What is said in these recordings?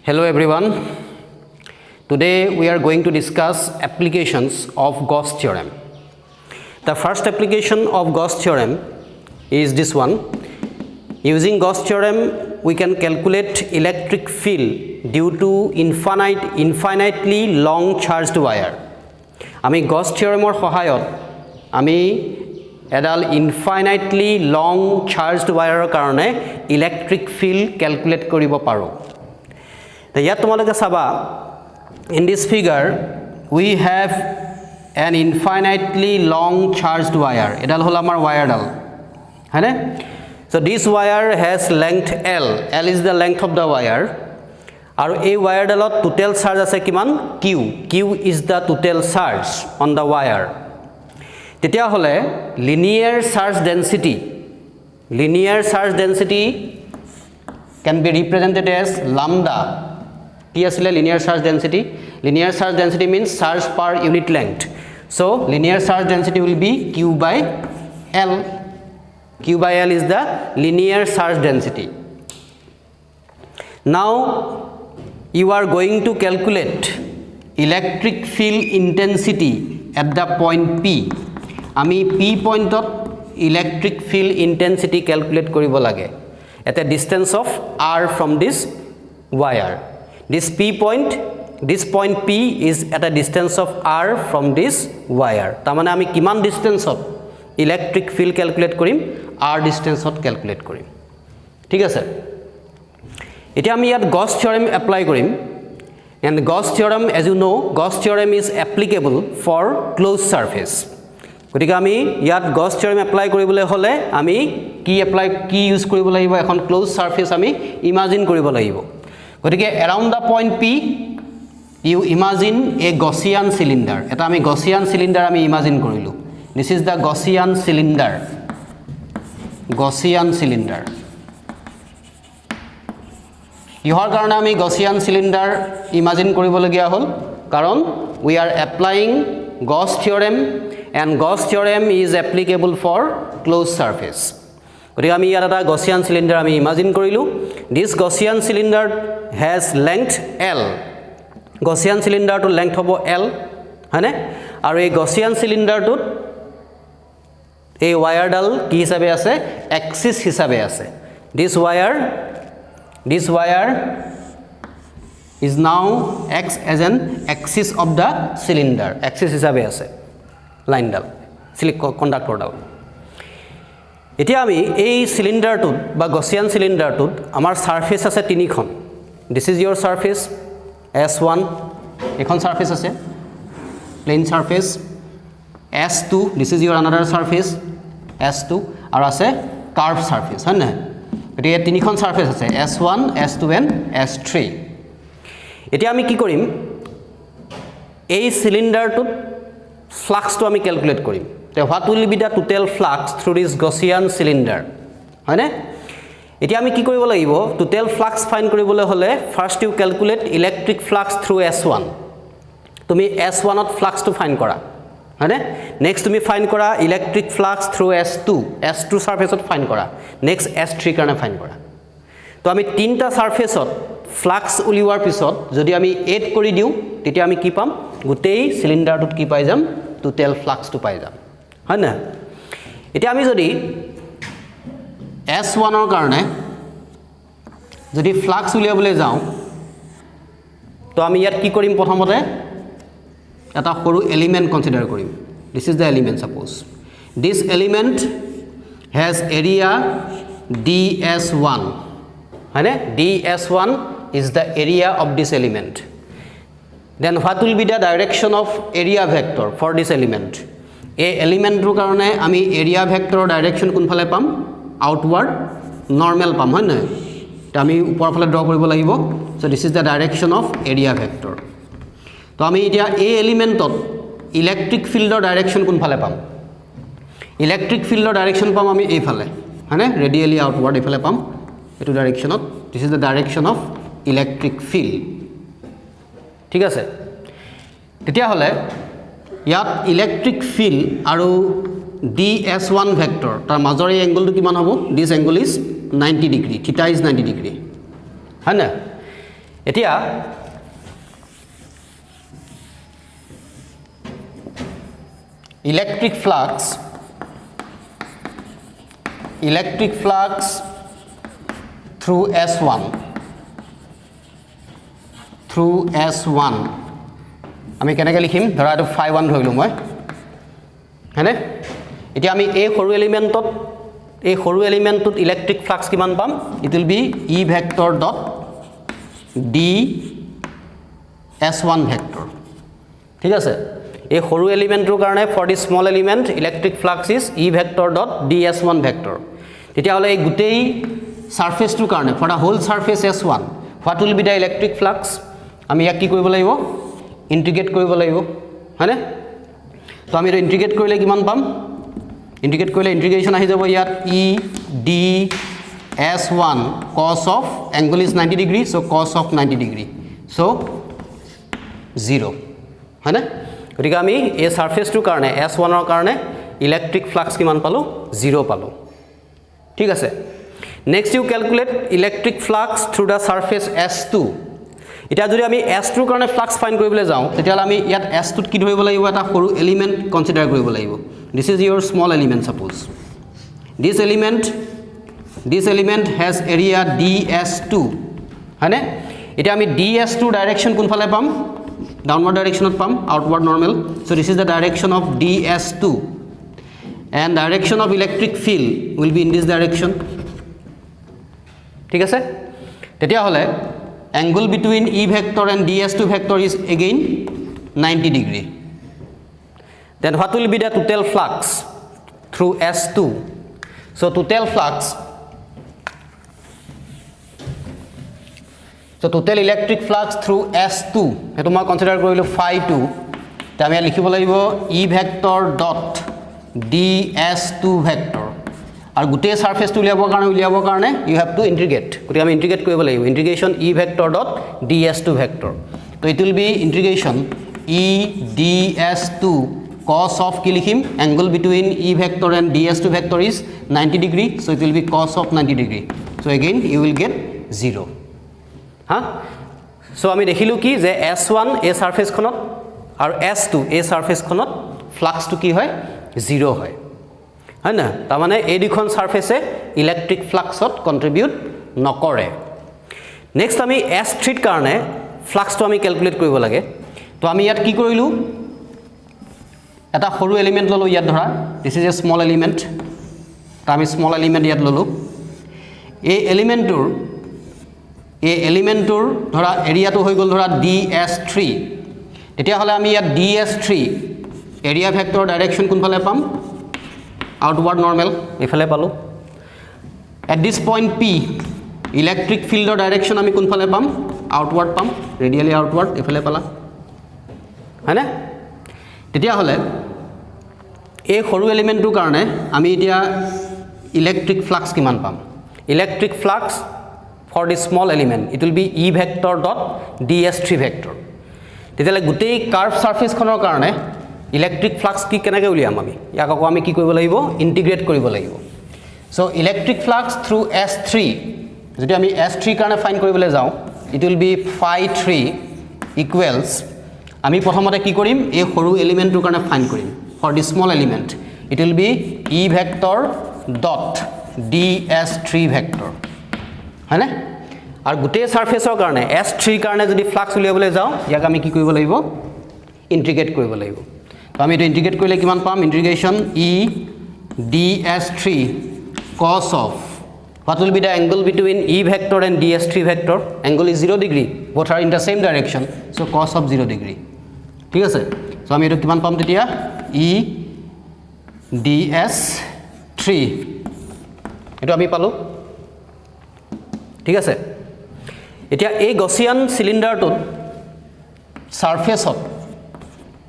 Hello everyone. Today we are going to discuss applications of Gauss theorem. The first application of Gauss theorem is this one. Using Gauss theorem we can calculate electric field due to infinitely long charged wire. Ami Gauss theorem or সহায়ত আমি এডাল infinitely long charged wire কারণে electric field calculate কৰিব পাৰো. ইয়াত তোমালোকে চাবা in this figure we have an infinitely long charged wire. এডাল হল আমাৰ wire ডাল হয়নে? So this wire has length L. L is the length of the wire. আৰু এই wire ডালত total charge আছে কিমান? Q. Q is the total charge on the wire. তেতিয়া হলে linear charge density can be represented as lambda. কি আসলে linear charge density? Linear charge density means charge per unit length. So linear charge density will be Q by L. Q by L is the linear charge density. Now you are going to calculate electric field intensity at the point P. আমি P pointত electric field intensity calculate কৰিব লাগে at a distance of r from this wire. This point P is at a distance of r from this wire. তাৰমানে আমি কিমান ডিসটেন্সত electric field calculate কৰিম? r ডিসটেন্সত calculate কৰিম. ঠিক আছে? এতিয়া আমি ইয়াত Gauss theorem apply কৰিম. And Gauss theorem, as you know, Gauss theorem is applicable for closed surface. গতিকে আমি ইয়াত Gauss theorem apply কৰিবলৈ হলে আমি কি ইউজ কৰিব লাগিব? এখন closed surface আমি imagine কৰিব লাগিব. গতিকে around the point P you imagine a Gaussian cylinder. এটা আমি Gaussian cylinder আমি imagine কৰিলো. This is the Gaussian cylinder. কিহৰ কাৰণে আমি Gaussian cylinder imagine কৰিবলগীয়া হ'ল? কাৰণ we are applying Gauss theorem and Gauss theorem is applicable for closed surface. গতিকে আমি ইয়াত এটা Gaussian cylinder আমি imagine কৰিলো. This Gaussian cylinder has length L. Gaussian cylinder to length হ'ব L হয়নে? আৰু এই Gaussian cylinder টোত এই wire ডাল কি হিচাপে আছে? Axis হিচাপে আছে. This wire is now acts as an axis of the cylinder. Axis হিচাপে আছে লাইন ডাল কন্ডাক্টৰ ডাল. এতিয়া আমি এই সিলিন্ডাৰটোত বা Gaussian সিলিন্ডাৰটোত আমাৰ সারফেস আছে তিনিখন. This is your surface S1, এখন সারফেস আছে plane surface. S2, this is your another surface S2, আৰু আছে কাৰ্ভ সাৰফেস হয় না? এতিয়া তিনিখন সাৰফেস আছে S1, S2 and S3. এতিয়া আমি কি কৰিম? এই সিলিন্ডাৰটোত ফ্লাক্সটো আমি ক্যালকুলেট কৰিম. What will be the total flux through this Gaussian cylinder? হয়নে? এতিয়া আমি কি কৰিব লাগিব? Total flux find কৰিবলৈ হলে first you calculate electric flux through S1. তুমি S1 ত flux টো find কৰা হয়নে? next তুমি find কৰা electric flux through S2. S2 surfaceত find কৰা. next S3 কাৰণে find কৰা. তো আমি তিনটা সাৰফেসত flux উলিওৱাৰ পিছত যদি আমি 8 কৰি দিও তেতিয়া আমি কি পাম? গোটেই সিলিন্ডাৰটোত কি পাই যাম? total flux টো পাই যাম হয় না? এতিয়া আমি যদি S1 ৰ কাৰণে যদি ফ্লাক্স উলিয়াবলৈ যাওঁ তো আমি ইয়াত কি কৰিম? প্ৰথমতে এটা সৰু এলিমেন্ট কনসিডাৰ কৰিম. This is the element, suppose this element has area ds1 হয়নে? ds1 is the area of this element. Then what will be the direction of area vector for this element? এই এলিমেন্টৰ কাৰণে আমি area ভেক্টৰৰ direction কোনফালে পাম? আউটওয়াৰ্ড নৰমাল পাম হয় না? তো আমি উপৰ ফালে ড্ৰ কৰিব লাগিব. So this is the direction of area vector. তো আমি এতিয়া এই এলিমেন্টত ইলেক্ট্ৰিক ফিল্ডৰ ডাইৰেকশন কোনফালে পাম? ইলেক্ট্ৰিক ফিল্ডৰ ডাইৰেকশন পাম আমি এইফালে হয়নে? ৰেডিয়েলি আউটওয়াৰ্ড এইফালে পাম এটো ডাইৰেকশনত. This is the direction of electric field. ঠিক আছে? তেতিয়া হলে ইয়াত ইলেক্ট্ৰিক ফিল্ড আৰু ds1 ভেক্টৰ তাৰ মাজৰ এই এংগলটো কিমান হ'ব? This angle is 90 degree. থিটা ইজ 90 ডিগ্ৰী হয় না? এতিয়া electric flux through S1 আমি কেনেকৈ লিখিম ধৰা এটো phi 1 ধৰিলো মই হয়নে এতিয়া আমি এই সৰু এলিমেন্টত ইলেক্ট্ৰিক ফ্লাক্স কিমান পাম it will B E vector dot d S1 vector ঠিক আছে এই সৰু এলিমেন্টৰ কাৰণে for the small element electric flux is E vector dot d S1 vector তেতিয়া হলে এই গুটেই সাৰফেসটোৰ কাৰণে for the whole surface S1 what will be the electric flux আমি ইয়াক কি কৰিব লাগিব ইন্টিগ্ৰেট কৰিব লাগিব হয়নে তো আমি এটা ইন্টিগ্ৰেট কৰিলে কিমান পাম ইন্টিগ্ৰেট কৰিলে ইন্টিগ্ৰেশন আহি যাব ইয়াত E d S1 cos of angle is 90 degree so cos of 90 degree so 0 হয়নে গতিকে আমি এই সাৰফেসটোৰ কাৰণে S1 ৰ কাৰণে ইলেক্ট্ৰিক ফ্লাক্স কিমান পালো 0 পালো ঠিক আছে next you calculate electric flux through the surface S2 এটা যদি আমি S2 ৰ কাৰণে ফ্লাক্স ফাইন্ড কৰিবলৈ যাওঁ তেতিয়ালে আমি ইয়াত S2 ত কি ধৰিব লাগিব এটা সৰু এলিমেন্ট কনসিডাৰ কৰিব লাগিব this is your small element suppose this element has area ds2 হয়নে এটা আমি ds2 ডাইৰেকশন কোনফালে পাম ডাউনৱাৰ্ড ডাইৰেকশনত পাম outward normal so this is the direction of ds2 and direction of electric field will be in this direction ঠিক আছে তেতিয়া হলে angle between E vector and ds2 vector is again 90 degree then what will be the total flux through S2 so total electric flux through S2 এটো মই consider কৰিলো phi 2 তে আমি লিখিব লাগিব E vector dot ds2 vector আৰু গুটেই সাৰফেসটো উলিয়াবৰ কাৰণে you have to integrate গতি আমি ইন্টিগ্ৰেট কৰিব লাগিব ইন্টিগ্ৰেশন E vector dot ds2 vector তো it will be integration E ds2 cos of কি লিখিম angle between E vector and ds2 vector is 90 degree so it will be cos of 90 degree so again you will get 0 হা so আমি দেখিলো কি যে S1 এই সারফেসখনত আৰু S2 এই সাৰফেসখনত ফ্লাক্সটো কি হয় 0 হয় হয় না তাৰ মানে এই দুখন সাৰফেসে ইলেক্ট্ৰিক ফ্লাক্সত কন্ট্ৰিবিউট নকৰে নেক্সট আমি S3 ৰ কাৰণে ফ্লাক্সটো আমি ক্যালকুলেট কৰিব লাগে তো আমি ইয়াত কি কৰিলো এটা সৰু এলিমেন্ট ললো ইয়াত ধৰা this is a small element তা আমি স্মল এলিমেন্ট ইয়াত ললো এই এলিমেন্টৰ ধৰা এৰিয়াটো হৈ গল ধৰা ds3 তেতিয়া হলে আমি ইয়াত ds3 এৰিয়া ভেক্টৰ ডাইৰেকশন কোনফালে পাম আউটৱাৰ্ড নৰ্মেল এফালে পালো at this point P electric ফিল্ডৰ ডাইৰেকশন আমি কোনফালে পাম আউটৱাৰ্ড পাম ৰেডিয়ালি আউটৱাৰ্ড এফালে পালা হয়নে তেতিয়া হলে এই সৰু এলিমেন্টৰ কাৰণে আমি এতিয়া ইলেক্ট্ৰিক ফ্লাক্স কিমান পাম electric flux for the small element it will be E vector dot ds3 vector তেতিয়ালে গুটেই কার্ভ সারফেস খনৰ কাৰণে ইলেক্ট্ৰিক ফ্লাক্স কি কেনেকৈ উলিয়াম আমি ইয়াক আকৌ আমি কি কৰিব লাগিব ইন্টিগ্ৰেট কৰিব লাগিব so electric flux through S3 যদি আমি S3 কাৰণে ফাইন্ড কৰিবলৈ যাওঁ it will be phi 3 equals আমি প্ৰথমতে কি কৰিম এই সৰু এলিমেন্টৰ কাৰণে ফাইন্ড কৰিম for the small element it will be E vector dot ds3 vector হয়নে আৰু গুটেই সাৰফেসৰ কাৰণে S3 কাৰণে যদি ফ্লাক্স উলিয়াবলৈ যাওঁ ইয়াক আমি কি কৰিব লাগিব ইন্টিগ্ৰেট কৰিব লাগিব তো আমি এটা ইন্টিগ্ৰেট কৰিলে কিমান পাম ইন্টিগ্ৰেশন E ds3 cos of what will be the angle between E vector and ds3 vector angle is 0 degree both are in the same direction so cos of 0 degree ঠিক আছে so আমি এটা কিমান পাম তেতিয়া E ds3 এটা আমি পালো ঠিক আছে এতিয়া এই গসিয়ান সিলিন্ডাৰটোত সাৰফেসত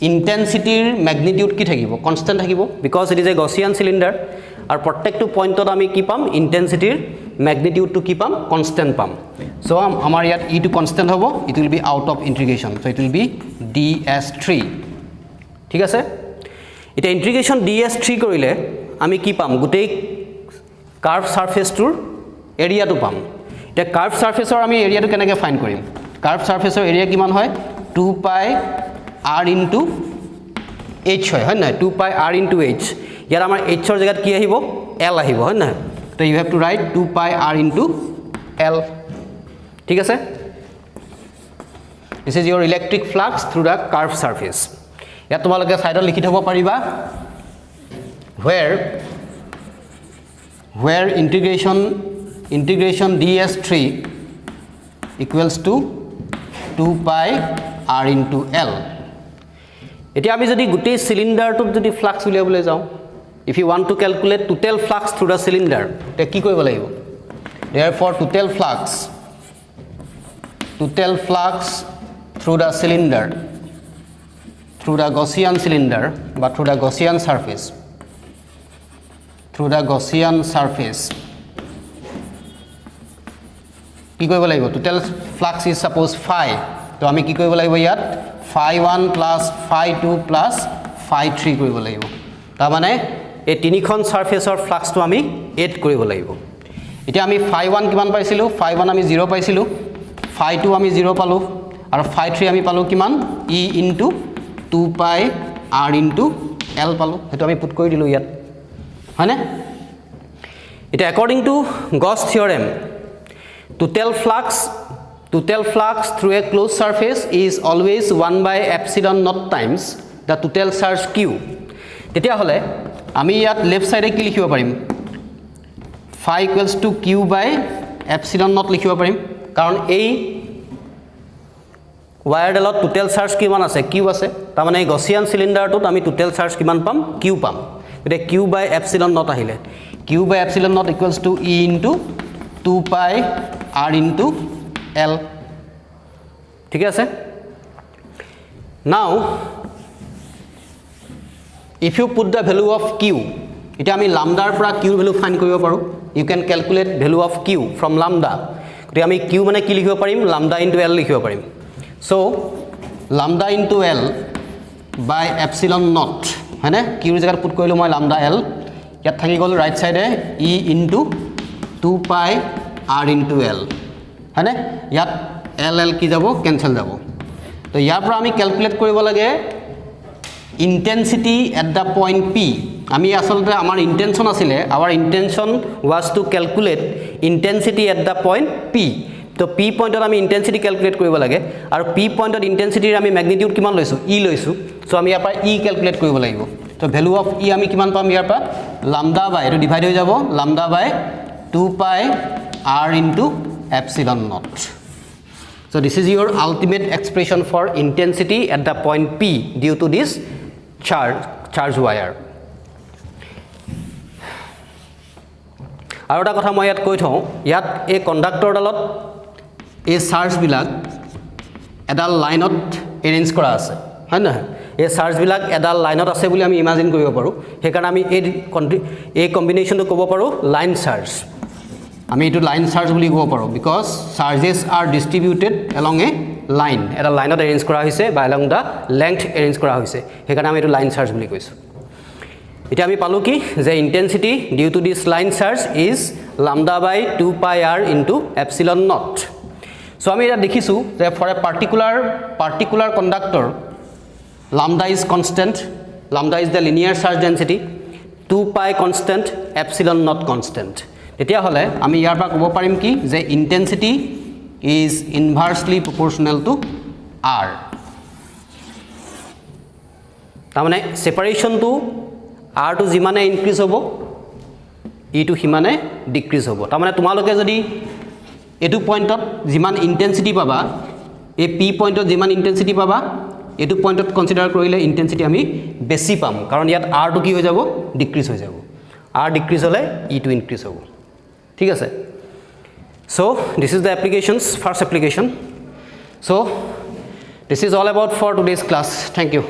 ইন্টেন্সিটিৰ ম্যাগনিটিউড কি থাকিব কনস্ট্যান্ট থাকিব because it is a Gaussian cylinder আৰু প্ৰত্যেকটো পইণ্টত আমি কি পাম ইন্টেন্সিটিৰ ম্যাগনিটিউডটো কি পাম কনস্ট্যান্ট পাম সো আমাৰ ইয়াত ই টু কনস্ট্যান্ট হ'ব it will be out of integration so it will be ds3 ঠিক আছে এটা ইন্টিগ্ৰেশন ds3 কৰিলে আমি কি পাম গুটেই কাৰ্ভ সাৰফেসটোৰ এৰিয়াটো পাম এটা কাৰ্ভ সাৰফেসৰ আমি এৰিয়াটো কেনেকৈ ফাইন্ড কৰিম কাৰ্ভ সাৰফেসৰ এৰিয়া কিমান হয় 2 পাই r ইনটু h হয় না 2 পাই r ইনটু h ইয়াৰ আমাৰ h ৰ জায়গাত কি আহিব l আহিব হয় না তো ইউ হ্যাভ টু রাইট 2 পাই r ইনটু l ঠিক আছে This is your electric flux through the curved surface. ইয়াত তোমালোকে সাইডত লিখি থব পাৰিবা where integration ds3 equals to 2 pi r into l. এতিয়া আমি যদি গোটেই সিলিন্ডাৰটোত যদি ফ্লাক্স উলিয়াবলৈ যাওঁ if you want to calculate total flux through the cylinder তে কি কৰিব লাগিব therefore total flux through the cylinder through the Gaussian cylinder but through the Gaussian surface কি কৰিব লাগিব total flux is suppose phi তো আমি কি কৰিব লাগিব ইয়াত phi 1 plus phi 2 plus phi 3 কৰিব লাগিব তাৰ মানে এই তিনিখন সাৰফেসৰ ফ্লাক্সটো আমি এড কৰিব লাগিব এতিয়া আমি phi 1 কিমান পাইছিলো phi 1 আমি 0 পাইছিলো phi 2 আমি 0 পালো আৰু phi 3 আমি পালো কিমান e into 2 pi r into l পালো হেতু আমি পুট কৰি দিলো ইয়াত হয়নে এটা according to Gauss theorem total flux through a closed surface is always 1 by epsilon naught times the total charge q তেতিয়া হলে আমি ইয়াত লেফট সাইডে কি লিখিব পাৰিম phi equals to q by epsilon naught লিখিব পাৰিম কাৰণ এই ওয়াৰডালত টোটাল চাৰ্জ কিমান আছে q আছে তাৰ মানে গসিয়ান সিলিন্ডাৰটোত আমি টোটাল চাৰ্জ কিমান পাম q পাম গতে q by epsilon naught আহিলে q by epsilon naught equals to e into 2 pi r into l ঠিক আছে now if you put the value of q এটা আমি lambdaৰ পৰা q ভ্যালু ফাইন্ড কৰিব পাৰো you can calculate value of q from lambda গতে আমি q মানে কি লিখিব পাৰিম lambda into l লিখিব পাৰিম so lambda into l by epsilon naught হয়নে q ৰ জায়গাত পুট কৰিলো মই lambda l ইয়াত থাকি গল ৰাইট সাইডে e into 2 pi r into l হয়নে ইয়াত l কি যাব ক্যান্সেল যাব তো ইয়াৰ পৰা আমি ক্যালকুলেট কৰিব লাগে intensity at the point p আমি আসলতে আমাৰ ইন্টেনশন আছিল our intention was to calculate intensity at the point p তো p পয়েন্টত আমি ইন্টেনসিটি ক্যালকুলেট কৰিব লাগে আৰু p পয়েন্টত ইন্টেনসিটিৰ আমি ম্যাগনিটিউড কিমান লৈছো e লৈছো সো আমি ইয়াৰ পৰা e ক্যালকুলেট কৰিব লাগিব তো ভ্যালু অফ e আমি কিমান পাম ইয়াৰ পৰা lambda by এটো ডিভাইড হৈ যাব lambda by 2 pi r into epsilon naught so this is your ultimate expression for intensity at the point p due to this charge wire আৰু এটা কথা মই ইয়াত কৈ থওঁ ইয়াত এই কণ্ডাক্টৰ ডালত এই চাৰ্জ বিলাক এডাল লাইনত এৰেঞ্জ কৰা আছে হয় না এই চাৰ্জ বিলাক এডাল লাইনত আছে বুলি আমি ইমাজিন কৰিব পাৰো হেকাৰণে আমি এই কম্বিনেশনটো ক'ব পাৰো লাইন চাৰ্জ আমি এটো লাইন চাৰ্জ বুলি ক'ব পাৰো because charges are distributed along a line এটা লাইনত এৰেঞ্জ কৰা হৈছে বা এলং দা লেংথ এৰেঞ্জ কৰা হৈছে হেকাৰণে আমি এটো লাইন চাৰ্জ বুলি কৈছো এটা আমি পালো কি যে intensity due to this line charge is lambda by 2 pi r into epsilon naught so আমি এটা দেখিছো যে for a particular conductor lambda is constant lambda is the linear charge density 2 pi constant epsilon naught constant তেতিয়া হলে আমি ইয়াৰ পৰা ক'ব পাৰিম কি যে intensity is inversely proportional to r তাৰ মানে সেপাৰেশন টু r টু জিমানে ইনক্ৰিজ হ'ব e টু হিমানে ডিক্ৰিজ হ'ব তাৰ মানে তোমালোকে যদি এটু পয়েন্টত জিমান ইন্টেনসিটি পাবা এই p পয়েন্টত জিমান ইন্টেনসিটি পাবা এটু পয়েন্টত কনসিডার কৰিলে ইন্টেনসিটি আমি বেছি পাম কাৰণ ইয়াত r টু কি হৈ যাব ডিক্রিজ হৈ যাব r ডিক্রিজ হলে e টু ইনক্রিজ হ'ব ঠিক আছে so this is the first application so this is all about for today's class thank you